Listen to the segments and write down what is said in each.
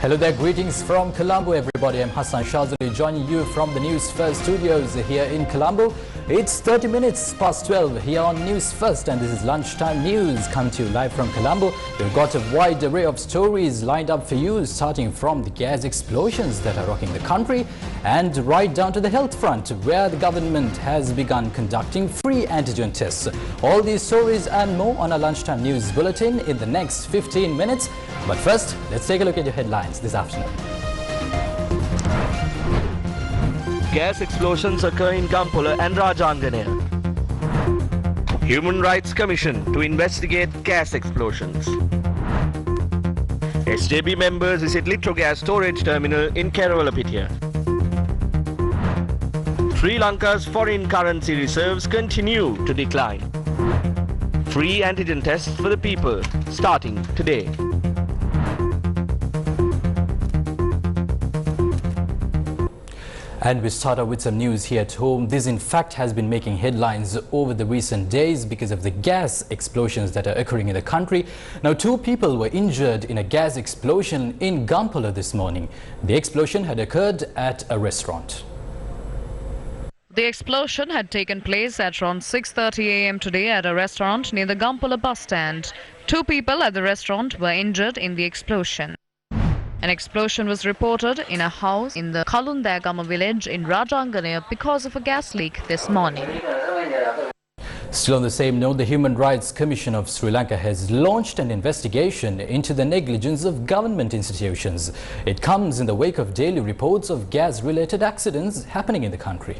Hello there, greetings from Colombo everybody. I'm Hassan Shazali joining you from the News First studios here in Colombo. It's 30 minutes past 12 here on News First, and this is lunchtime news coming to you live from Colombo. We've got a wide array of stories lined up for you, starting from the gas explosions that are rocking the country and right down to the health front, where the government has begun conducting free antigen tests. All these stories and more on our lunchtime news bulletin in the next 15 minutes. But first, let's take a look at your headlines this afternoon. Gas explosions occur in Gampola and Rajanganaya. Human Rights Commission to investigate gas explosions. SJB members visit Litrogas storage terminal in Kerawalapitia. Sri Lanka's foreign currency reserves continue to decline. Free antigen tests for the people starting today. And we start out with some news here at home. This in fact has been making headlines over the recent days because of the gas explosions that are occurring in the country. Now, 2 people were injured in a gas explosion in Gampola this morning. The explosion had occurred at a restaurant. The explosion had taken place at around 6:30 a.m. today at a restaurant near the Gampola bus stand. 2 people at the restaurant were injured in the explosion. An explosion was reported in a house in the Kalundagama village in Rajanganaya because of a gas leak this morning. Still on the same note, the Human Rights Commission of Sri Lanka has launched an investigation into the negligence of government institutions. It comes in the wake of daily reports of gas-related accidents happening in the country.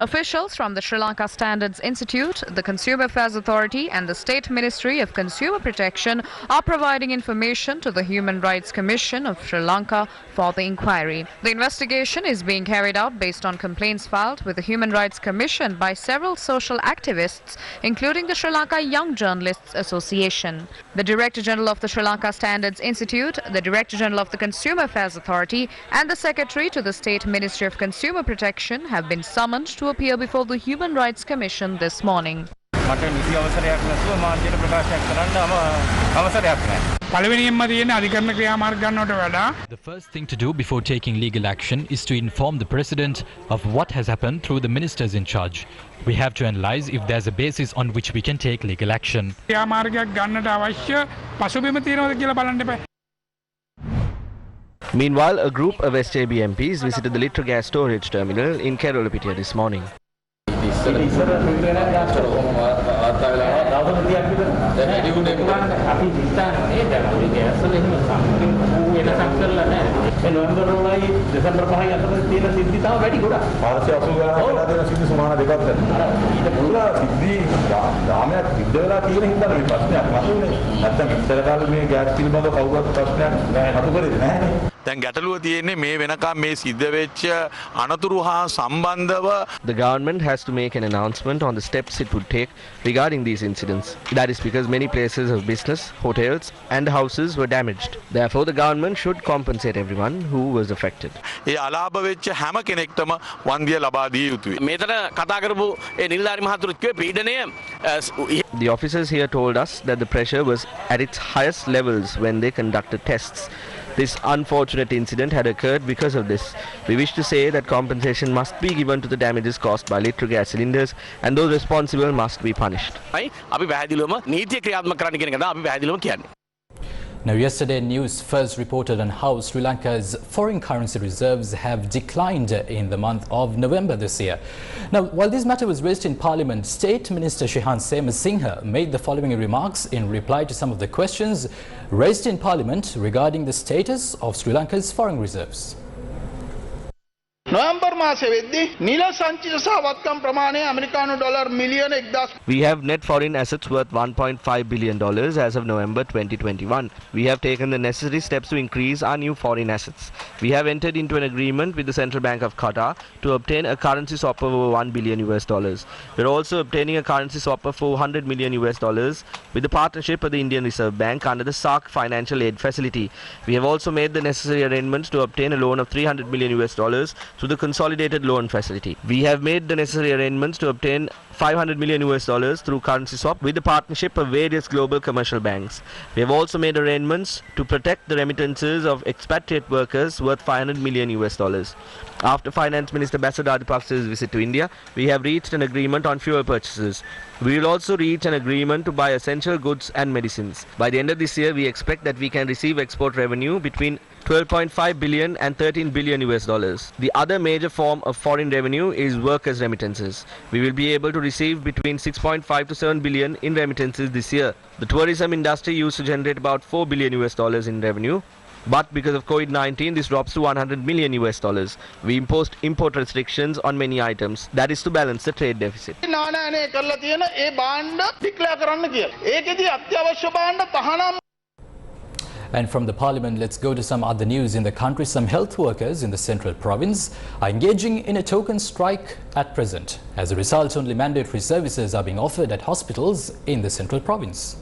Officials from the Sri Lanka Standards Institute, the Consumer Affairs Authority and the State Ministry of Consumer Protection are providing information to the Human Rights Commission of Sri Lanka for the inquiry. The investigation is being carried out based on complaints filed with the Human Rights Commission by several social activists, including the Sri Lanka Young Journalists Association. The Director General of the Sri Lanka Standards Institute, the Director General of the Consumer Affairs Authority and the Secretary to the State Ministry of Consumer Protection have been summoned to appear before the Human Rights Commission this morning. The first thing to do before taking legal action is to inform the President of what has happened through the ministers in charge. We have to analyze if there's a basis on which we can take legal action. Meanwhile, a group of SJB MPs visited the Litrogas storage terminal in Kerawalapitia this morning. The government has to make an announcement on the steps it would take regarding these incidents. That is because many places of business, hotels and houses were damaged. Therefore, the government should compensate everyone who was affected. The officers here told us that the pressure was at its highest levels when they conducted tests. This unfortunate incident had occurred because of this. We wish to say that compensation must be given to the damages caused by Litrogas cylinders, and those responsible must be punished. Now, yesterday, News First reported on how Sri Lanka's foreign currency reserves have declined in the month of November this year. Now, while this matter was raised in Parliament, State Minister Shihan Semasinghe made the following remarks in reply to some of the questions raised in Parliament regarding the status of Sri Lanka's foreign reserves. We have net foreign assets worth $1.5 billion as of November 2021. We have taken the necessary steps to increase our new foreign assets. We have entered into an agreement with the Central Bank of Qatar to obtain a currency swap of over $1 billion. We are also obtaining a currency swap of $400 million with the partnership of the Indian Reserve Bank under the SAARC financial aid facility. We have also made the necessary arrangements to obtain a loan of $300 million through the consolidated loan facility. We have made the necessary arrangements to obtain $500 million through currency swap with the partnership of various global commercial banks. We have also made arrangements to protect the remittances of expatriate workers worth $500 million. After Finance Minister Basadar Dipaksa's visit to India, we have reached an agreement on fuel purchases. We will also reach an agreement to buy essential goods and medicines. By the end of this year, we expect that we can receive export revenue between $12.5 billion and $13 billion. The other major form of foreign revenue is workers' remittances. We will be able to receive between $6.5 to $7 billion in remittances this year. The tourism industry used to generate about $4 billion in revenue. But because of COVID-19, this drops to $100 million. We imposed import restrictions on many items. That is to balance the trade deficit. And from the parliament, let's go to some other news in the country. Some health workers in the central province are engaging in a token strike at present. As a result, only mandatory services are being offered at hospitals in the central province.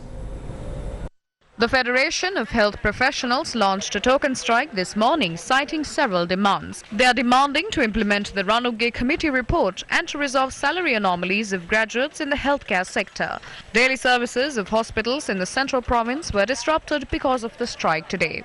The Federation of Health Professionals launched a token strike this morning, citing several demands. They are demanding to implement the Ranugge Committee report and to resolve salary anomalies of graduates in the healthcare sector. Daily services of hospitals in the central province were disrupted because of the strike today.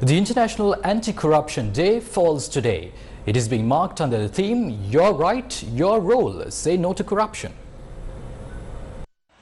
The International Anti-Corruption Day falls today. It is being marked under the theme, Your Right, Your Role, Say No to Corruption.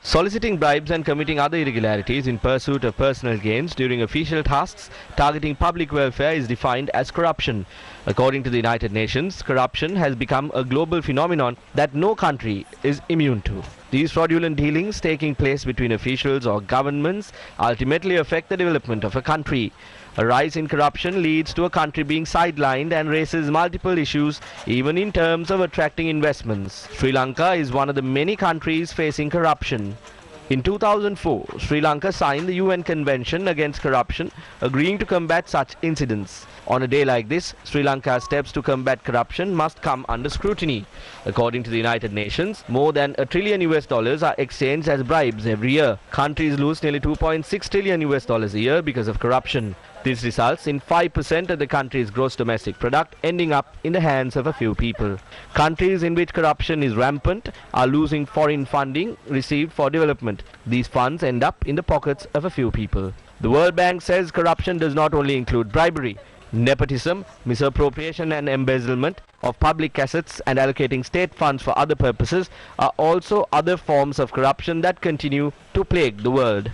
Soliciting bribes and committing other irregularities in pursuit of personal gains during official tasks targeting public welfare is defined as corruption. According to the United Nations, corruption has become a global phenomenon that no country is immune to. These fraudulent dealings taking place between officials or governments ultimately affect the development of a country. A rise in corruption leads to a country being sidelined and raises multiple issues even in terms of attracting investments. Sri Lanka is one of the many countries facing corruption. In 2004, Sri Lanka signed the UN Convention Against Corruption, agreeing to combat such incidents. On a day like this, Sri Lanka's steps to combat corruption must come under scrutiny. According to the United Nations, more than $1 trillion are exchanged as bribes every year. Countries lose nearly $2.6 trillion a year because of corruption. This results in 5% of the country's gross domestic product ending up in the hands of a few people. Countries in which corruption is rampant are losing foreign funding received for development. These funds end up in the pockets of a few people. The World Bank says corruption does not only include bribery. Nepotism, misappropriation and embezzlement of public assets and allocating state funds for other purposes are also other forms of corruption that continue to plague the world.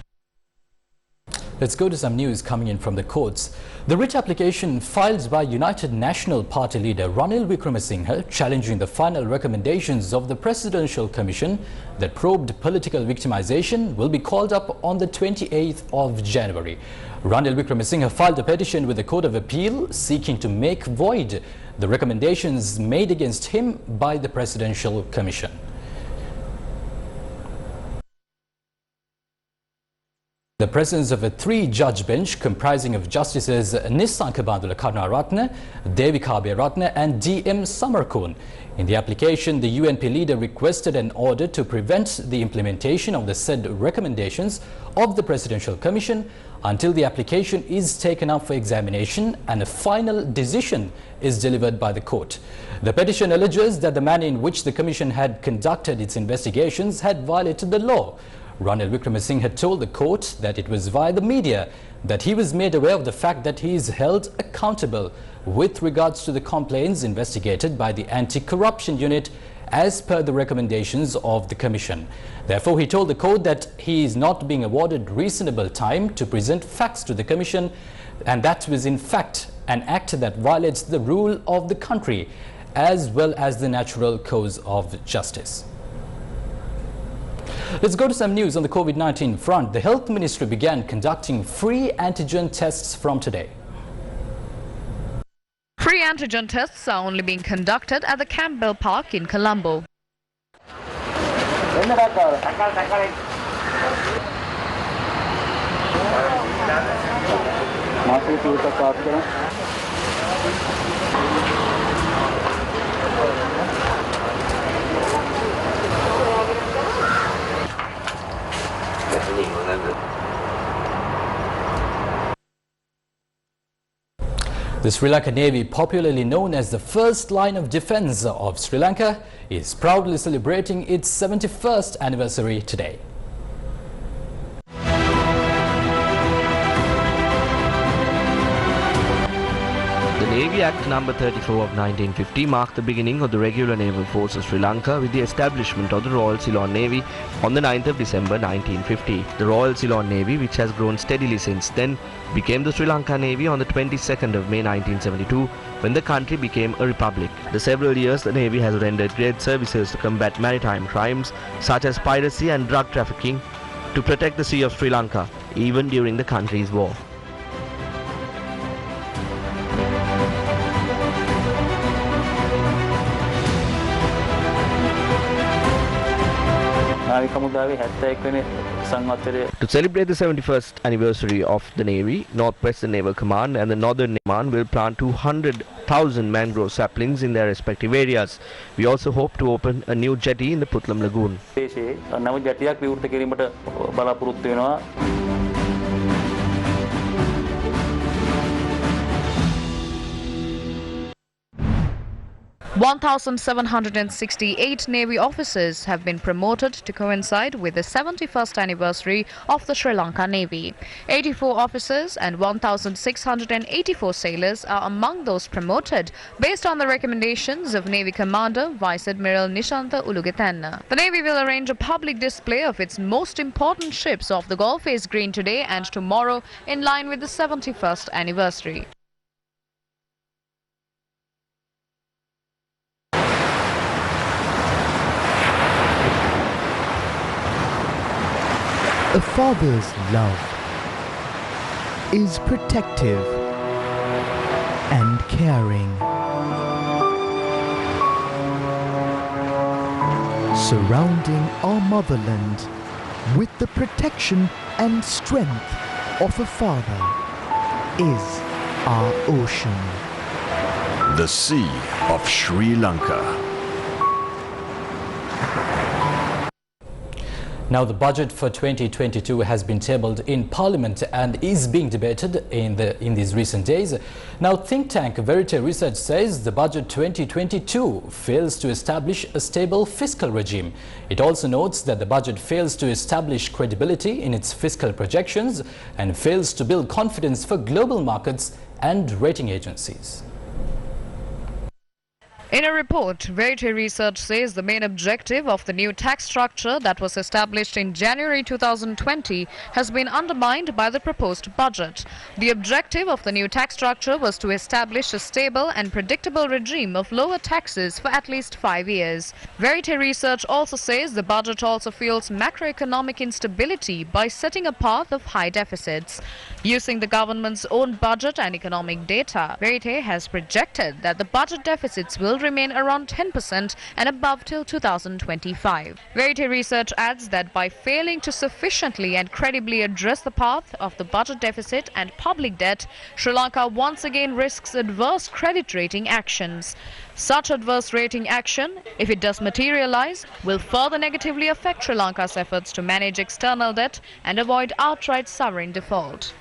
Let's go to some news coming in from the courts. The writ application filed by United National Party leader Ranil Wickremesinghe challenging the final recommendations of the Presidential Commission that probed political victimization will be called up on the 28th of January. Ranil Wickremesinghe filed a petition with the Court of Appeal seeking to make void the recommendations made against him by the Presidential Commission. The presence of a three-judge bench comprising of Justices Nissanka Bandula Karunaratne, Devika Abeyaratne and D.M. Samarkun. In the application, the UNP leader requested an order to prevent the implementation of the said recommendations of the Presidential Commission until the application is taken up for examination and a final decision is delivered by the court. The petition alleges that the manner in which the Commission had conducted its investigations had violated the law. Ranil Wickremesinghe had told the court that it was via the media that he was made aware of the fact that he is held accountable with regards to the complaints investigated by the Anti-Corruption Unit as per the recommendations of the Commission. Therefore, he told the court that he is not being awarded reasonable time to present facts to the Commission, and that was in fact an act that violates the rule of the country as well as the natural course of justice. Let's go to some news on the COVID-19 front. The Health Ministry began conducting free antigen tests from today. Free antigen tests are only being conducted at the Campbell Park in Colombo. The Sri Lanka Navy, popularly known as the first line of defense of Sri Lanka, is proudly celebrating its 71st anniversary today. The Navy Act No. 34 of 1950 marked the beginning of the regular naval force of Sri Lanka with the establishment of the Royal Ceylon Navy on the 9th of December 1950. The Royal Ceylon Navy, which has grown steadily since then, became the Sri Lanka Navy on the 22nd of May 1972 when the country became a republic. The several years the Navy has rendered great services to combat maritime crimes such as piracy and drug trafficking, to protect the Sea of Sri Lanka, even during the country's war. To celebrate the 71st anniversary of the Navy, Northwestern Naval Command and the Northern Command will plant 200,000 mangrove saplings in their respective areas. We also hope to open a new jetty in the Putlam Lagoon. 1,768 Navy officers have been promoted to coincide with the 71st anniversary of the Sri Lanka Navy. 84 officers and 1,684 sailors are among those promoted based on the recommendations of Navy Commander Vice Admiral Nishantha Ulugetanna. The Navy will arrange a public display of its most important ships off the Gulf Face Green today and tomorrow in line with the 71st anniversary. A father's love is protective and caring, surrounding our motherland with the protection and strength of a father is our ocean. The Sea of Sri Lanka. Now, the budget for 2022 has been tabled in Parliament and is being debated in these recent days. Now, think tank Verite Research says the budget 2022 fails to establish a stable fiscal regime. It also notes that the budget fails to establish credibility in its fiscal projections and fails to build confidence for global markets and rating agencies. In a report, Verite Research says the main objective of the new tax structure that was established in January 2020 has been undermined by the proposed budget. The objective of the new tax structure was to establish a stable and predictable regime of lower taxes for at least 5 years. Verite Research also says the budget also fuels macroeconomic instability by setting a path of high deficits. Using the government's own budget and economic data, Verite has projected that the budget deficits will remain around 10% and above till 2025. Verite Research adds that by failing to sufficiently and credibly address the path of the budget deficit and public debt, Sri Lanka once again risks adverse credit rating actions. Such adverse rating action, if it does materialize, will further negatively affect Sri Lanka's efforts to manage external debt and avoid outright sovereign default.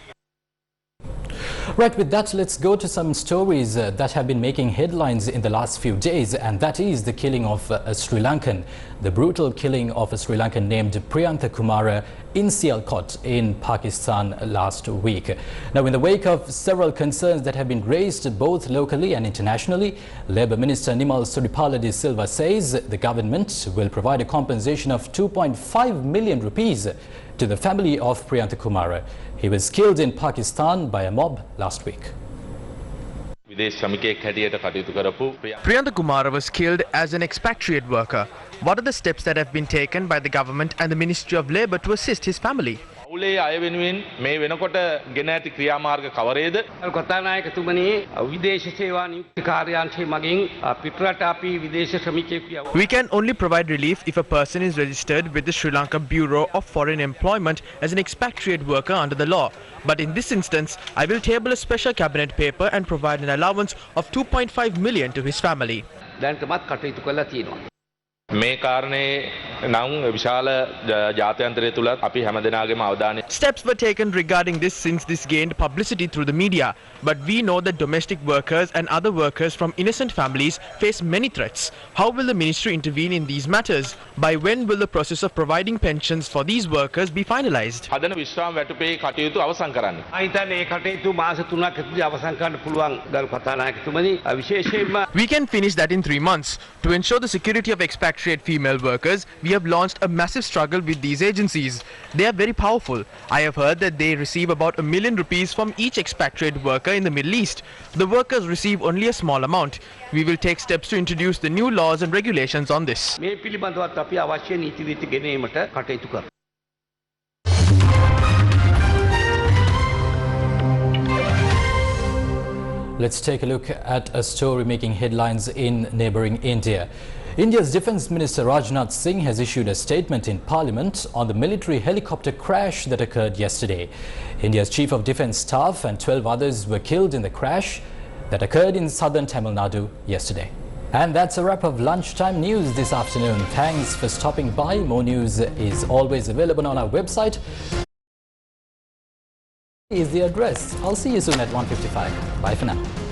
Right, with that, let's go to some stories that have been making headlines in the last few days, and that is the killing of a Sri Lankan, the brutal killing of a Sri Lankan named Priyantakumara in Sialkot in Pakistan last week. Now, in the wake of several concerns that have been raised both locally and internationally, Labour Minister Nimal Suripala de Silva says the government will provide a compensation of 2.5 million rupees to the family of Priyantakumara. He was killed in Pakistan by a mob last week. Priyantakumara was killed as an expatriate worker. What are the steps that have been taken by the government and the Ministry of Labour to assist his family? උලේ අය වෙනුවෙන් මේ වෙනකොට ගෙන ඇති ක්‍රියාමාර්ග කවරේද? කතානායකතුමනි විදේශ සේවා නියුක්ති කාර්යාංශය මගින් පිටරට අපි විදේශ ශ්‍රමිකයෙකු We can only provide relief if a person is registered with the Sri Lanka Bureau of Foreign Employment as an expatriate worker under the law. But in this instance, I will table a special cabinet paper and provide an allowance of 2.5 million to his family. දැන්ටමත් කටයුතු කරලා තියෙනවා. මේ කාරණේ නම් විශාල ජාත්‍යන්තරය තුලත් අපි හැමදෙනාගේම අවධානය. Steps were taken regarding this since this gained publicity through the media. But we know that domestic workers and other workers from innocent families face many threats. How will the ministry intervene in these matters? By when will the process of providing pensions for these workers be finalized? හදන විශ්‍රාම වැටුපේ කටයුතු අවසන් කරන්න. අයිතනේ කටයුතු මාස 3ක් ඇතුළත අවසන් කරන්න පුළුවන් ගරු කතානායකතුමනි විශේෂයෙන්ම We can finish that in 3 months. To ensure the security of expatriate female workers, we have launched a massive struggle with these agencies. They are very powerful. I have heard that they receive about ₹1 million from each expatriate worker in the Middle East. The workers receive only a small amount. We will take steps to introduce the new laws and regulations on this. මේ පිළිබඳවත් අපි අවශ්‍ය නීති රීති ගෙනීමට කටයුතු කරමු. Let's take a look at a story making headlines in neighbouring India. India's Defence Minister Rajnath Singh has issued a statement in Parliament on the military helicopter crash that occurred yesterday. India's Chief of Defence Staff and 12 others were killed in the crash that occurred in southern Tamil Nadu yesterday. And that's a wrap of Lunchtime News this afternoon. Thanks for stopping by. More news is always available on our website. Is the address. I'll see you soon at 1:55. Bye for now.